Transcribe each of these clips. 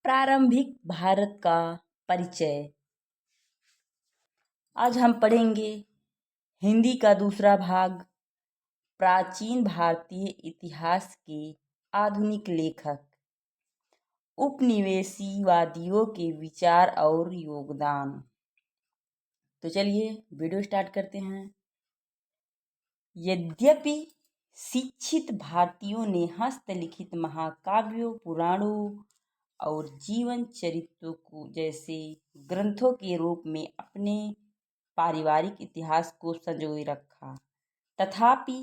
प्रारंभिक भारत का परिचय। आज हम पढ़ेंगे हिंदी का दूसरा भाग, प्राचीन भारतीय इतिहास के आधुनिक लेखक, उपनिवेशवादियों के विचार और योगदान। तो चलिए वीडियो स्टार्ट करते हैं। यद्यपि शिक्षित भारतीयों ने हस्तलिखित महाकाव्यों, पुराणों और जीवन चरित्रों को जैसे ग्रंथों के रूप में अपने पारिवारिक इतिहास को संजोए रखा, तथापि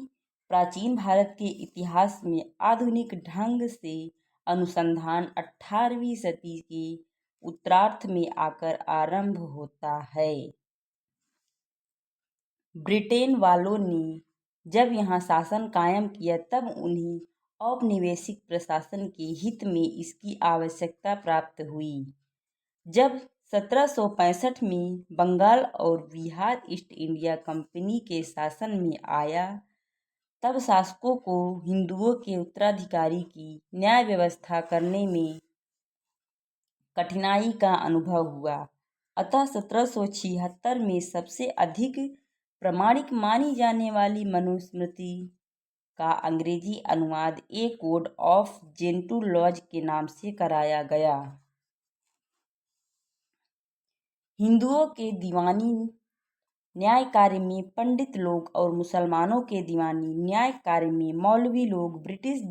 प्राचीन भारत के इतिहास में आधुनिक ढंग से अनुसंधान 18वीं सदी के उत्तरार्ध में आकर आरंभ होता है। ब्रिटेन वालों ने जब यहाँ शासन कायम किया तब उन्हें औपनिवेशिक प्रशासन के हित में इसकी आवश्यकता प्राप्त हुई। जब 1765 में बंगाल और बिहार ईस्ट इंडिया कंपनी के शासन में आया, तब शासकों को हिंदुओं के उत्तराधिकारी की न्याय व्यवस्था करने में कठिनाई का अनुभव हुआ। अतः 1776 में सबसे अधिक प्रामाणिक मानी जाने वाली मनुस्मृति का अंग्रेजी अनुवाद ए कोड ऑफ जेंटू लॉज के नाम से कराया गया। हिंदुओं के दीवानी न्याय कार्य में पंडित लोग और मुसलमानों के दीवानी न्याय कार्य में मौलवी लोग ब्रिटिश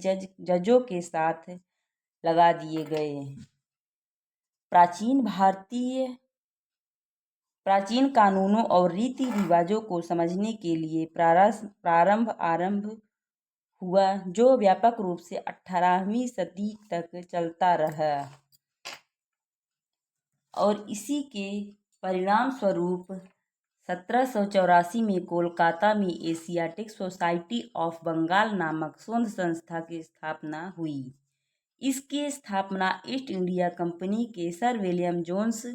जजों के साथ लगा दिए गए। प्राचीन कानूनों और रीति रिवाजों को समझने के लिए आरंभ हुआ, जो व्यापक रूप से 18वीं सदी तक चलता रहा और इसी के परिणाम स्वरूप 1784 में कोलकाता में एशियाटिक सोसाइटी ऑफ बंगाल नामक शोध संस्था की स्थापना हुई। इसकी स्थापना ईस्ट इंडिया कंपनी के सर विलियम जोन्स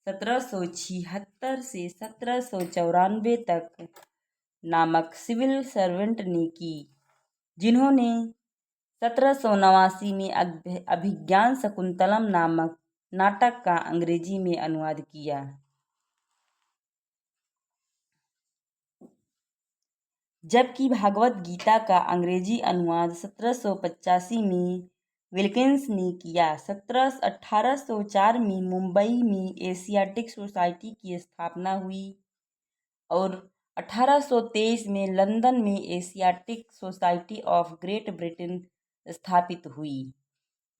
1776 से 1794 तक नामक सिविल सर्वेंट ने की, जिन्होंने 1789 में अभिज्ञान शकुंतलम नामक नाटक का अंग्रेजी में अनुवाद किया। जबकि भागवत गीता का अंग्रेजी अनुवाद 1785 में विल्किंस ने किया। 1804 में मुंबई में एशियाटिक सोसाइटी की स्थापना हुई और 1823 में लंदन में Asiatic society of great Britain स्थापित हुई।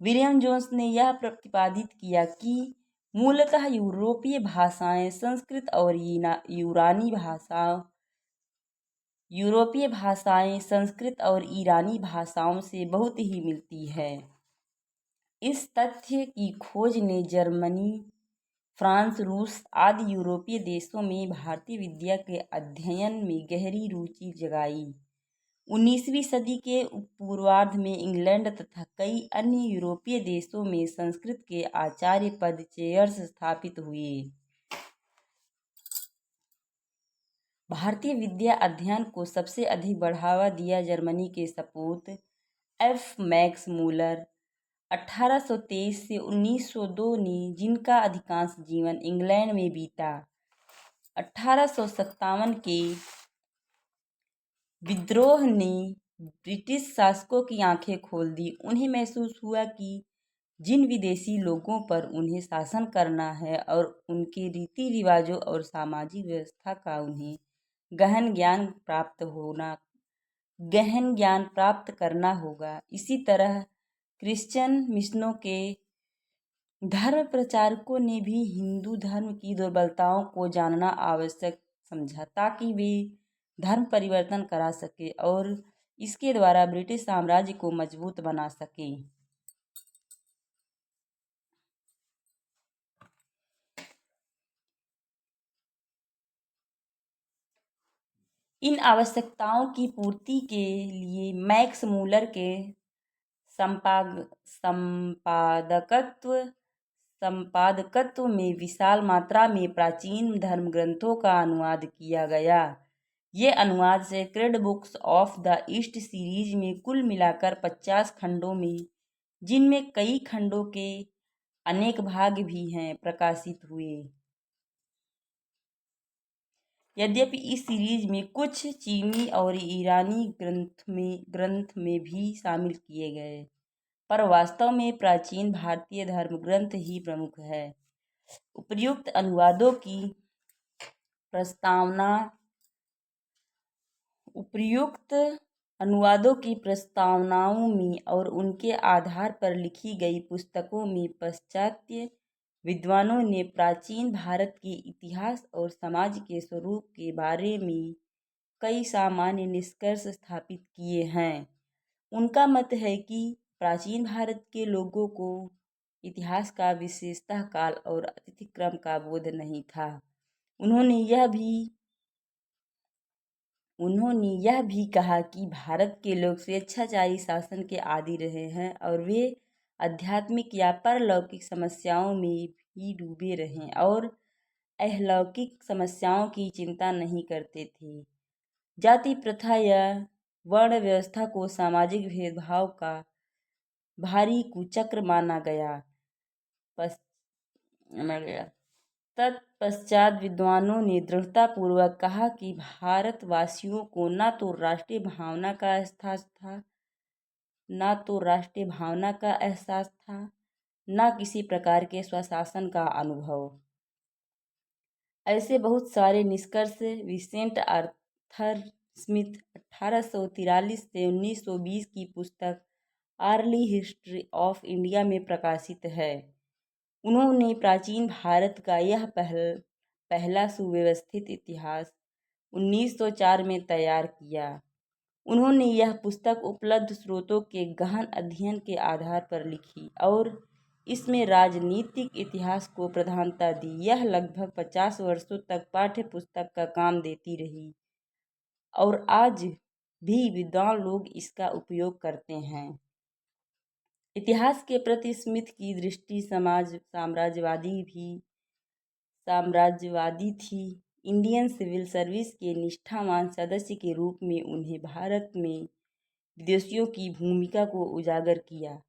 विलियम जोन्स ने यह प्रतिपादित किया कि मूलतः यूरोपीय भाषाएं संस्कृत और ईरानी भाषाओं से बहुत ही मिलती है। इस तथ्य की खोज ने जर्मनी, फ्रांस, रूस आदि यूरोपीय देशों में भारतीय विद्या के अध्ययन में गहरी रुचि जगाई। 19वीं सदी के पूर्वार्ध में इंग्लैंड तथा कई अन्य यूरोपीय देशों में संस्कृत के आचार्य पद चेयर्स स्थापित हुए। भारतीय विद्या अध्ययन को सबसे अधिक बढ़ावा दिया जर्मनी के सपूत एफ मैक्स मूलर 1823 से 1902 ने, जिनका अधिकांश जीवन इंग्लैंड में बीता। 1857 के विद्रोह ने ब्रिटिश शासकों की आंखें खोल दी। उन्हें महसूस हुआ कि जिन विदेशी लोगों पर उन्हें शासन करना है और उनके रीति रिवाजों और सामाजिक व्यवस्था का उन्हें गहन ज्ञान प्राप्त करना होगा। इसी तरह क्रिश्चियन मिशनों के धर्म प्रचारकों ने भी हिंदू धर्म की दुर्बलताओं को जानना आवश्यक समझा, ताकि वे धर्म परिवर्तन करा सके और इसके द्वारा ब्रिटिश साम्राज्य को मजबूत बना सके। इन आवश्यकताओं की पूर्ति के लिए मैक्स मूलर के संपादकत्व में विशाल मात्रा में प्राचीन धर्म ग्रंथों का अनुवाद किया गया। ये अनुवाद sacred books of the east series में कुल मिलाकर 50 खंडों में, जिनमें कई खंडों के अनेक भाग भी हैं प्रकाशित हुए। यद्यपि इस सीरीज में कुछ चीनी और ईरानी ग्रंथ में भी शामिल किए गए, पर वास्तव में प्राचीन भारतीय धर्म ग्रंथ ही प्रमुख है। उपर्युक्त अनुवादों की प्रस्तावनाओं में और उनके आधार पर लिखी गई पुस्तकों में पाश्चात्य विद्वानों ने प्राचीन भारत के इतिहास और समाज के स्वरूप के बारे में कई सामान्य निष्कर्ष स्थापित किए हैं। उनका मत है कि प्राचीन भारत के लोगों को इतिहास का विशेषतः काल और अतिक्रम का बोध नहीं था। उन्होंने यह भी कहा कि भारत के लोग स्वेच्छाचारी शासन के आदी रहे हैं और वे आध्यात्मिक या परलौकिक समस्याओं में भी डूबे रहे और अहलौकिक समस्याओं की चिंता नहीं करते थे। जाति प्रथा या वर्ण व्यवस्था को सामाजिक भेदभाव का भारी कुचक्र माना गया। तत्पश्चात विद्वानों ने दृढ़तापूर्वक कहा कि भारतवासियों को न तो राष्ट्रीय भावना का एहसास था, न किसी प्रकार के स्वशासन का अनुभव। ऐसे बहुत सारे निष्कर्ष विसेंट आर्थर स्मिथ 1843 से 1920 की पुस्तक अर्ली हिस्ट्री ऑफ इंडिया में प्रकाशित है। उन्होंने प्राचीन भारत का यह पहला सुव्यवस्थित इतिहास 1904 में तैयार किया। उन्होंने यह पुस्तक उपलब्ध स्रोतों के गहन अध्ययन के आधार पर लिखी और इसमें राजनीतिक इतिहास को प्रधानता दी। यह लगभग 50 वर्षों तक पाठ्य पुस्तक का काम देती रही और आज भी विद्वान लोग इसका उपयोग करते हैं। इतिहास के प्रति स्मिथ की दृष्टि साम्राज्यवादी थी। इंडियन सिविल सर्विस के निष्ठावान सदस्य के रूप में उन्हें भारत में विदेशियों की भूमिका को उजागर किया।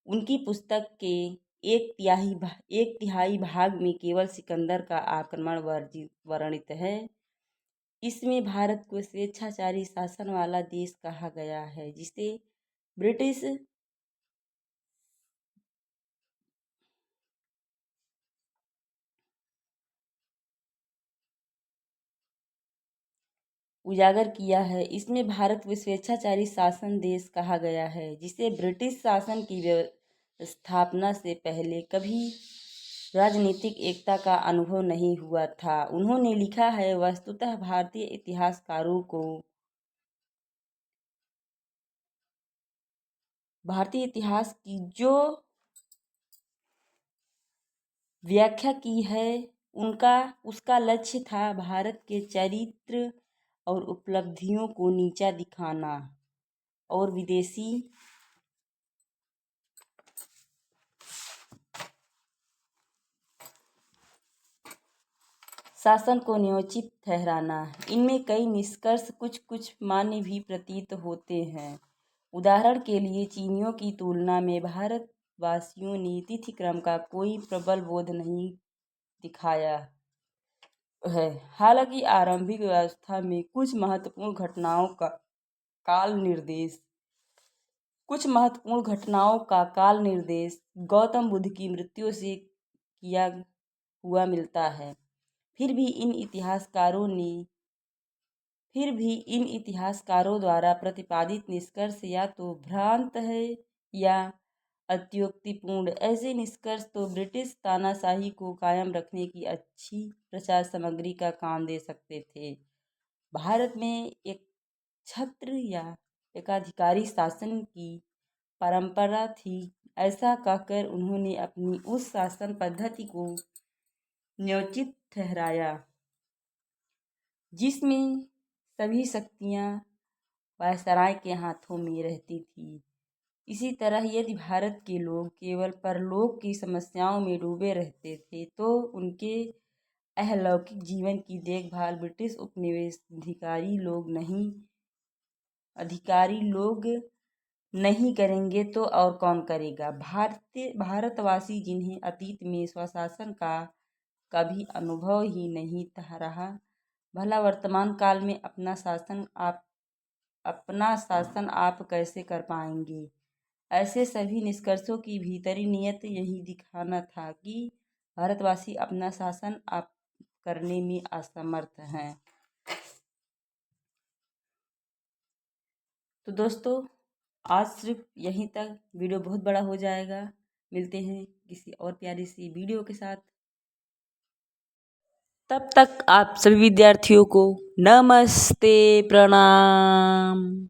उनकी पुस्तक के एक तिहाई भाग में केवल सिकंदर का आक्रमण वर्णित है। इसमें भारत को स्वेच्छाचारी शासन वाला देश कहा गया है, जिसे ब्रिटिश उजागर किया है। इसमें भारत को स्वेच्छाचारी शासन देश कहा गया है, जिसे ब्रिटिश शासन की स्थापना से पहले कभी राजनीतिक एकता का अनुभव नहीं हुआ था। उन्होंने लिखा है, वस्तुतः भारतीय इतिहासकारों को भारतीय इतिहास की जो व्याख्या की है उसका लक्ष्य था भारत के चरित्र और उपलब्धियों को नीचा दिखाना और विदेशी शासन को न्योचित ठहराना। इनमें कई निष्कर्ष कुछ मान्य भी प्रतीत होते हैं। उदाहरण के लिए चीनियों की तुलना में भारतवासियों ने तिथिक्रम का कोई प्रबल बोध नहीं दिखाया है। हालांकि आरंभिक व्यवस्था में कुछ महत्वपूर्ण घटनाओं का काल निर्देश गौतम बुद्ध की मृत्यु से किया हुआ मिलता है। फिर भी इन इतिहासकारों द्वारा प्रतिपादित निष्कर्ष या तो भ्रांत है या अत्युक्तिपूर्ण। ऐसे निष्कर्ष तो ब्रिटिश तानाशाही को कायम रखने की अच्छी प्रचार सामग्री का काम दे सकते थे। भारत में एक छत्र या एकाधिकारी शासन की परंपरा थी। ऐसा कहकर उन्होंने अपनी उस शासन पद्धति को न्योचित ठहराया जिसमें सभी शक्तियाँ वायसराय के हाथों में रहती थी। इसी तरह यदि भारत के लोग केवल परलोक की समस्याओं में डूबे रहते थे तो उनके अहलौकिक जीवन की देखभाल ब्रिटिश उपनिवेश अधिकारी लोग नहीं करेंगे तो और कौन करेगा। भारतवासी जिन्हें अतीत में स्वशासन का कभी अनुभव ही नहीं रहा, भला वर्तमान काल में अपना शासन आप कैसे कर पाएंगे। ऐसे सभी निष्कर्षों की भीतरी नियत यही दिखाना था कि भारतवासी अपना शासन आप करने में असमर्थ हैं। तो दोस्तों, आज सिर्फ यहीं तक, वीडियो बहुत बड़ा हो जाएगा। मिलते हैं किसी और प्यारी सी वीडियो के साथ। तब तक आप सभी विद्यार्थियों को नमस्ते, प्रणाम।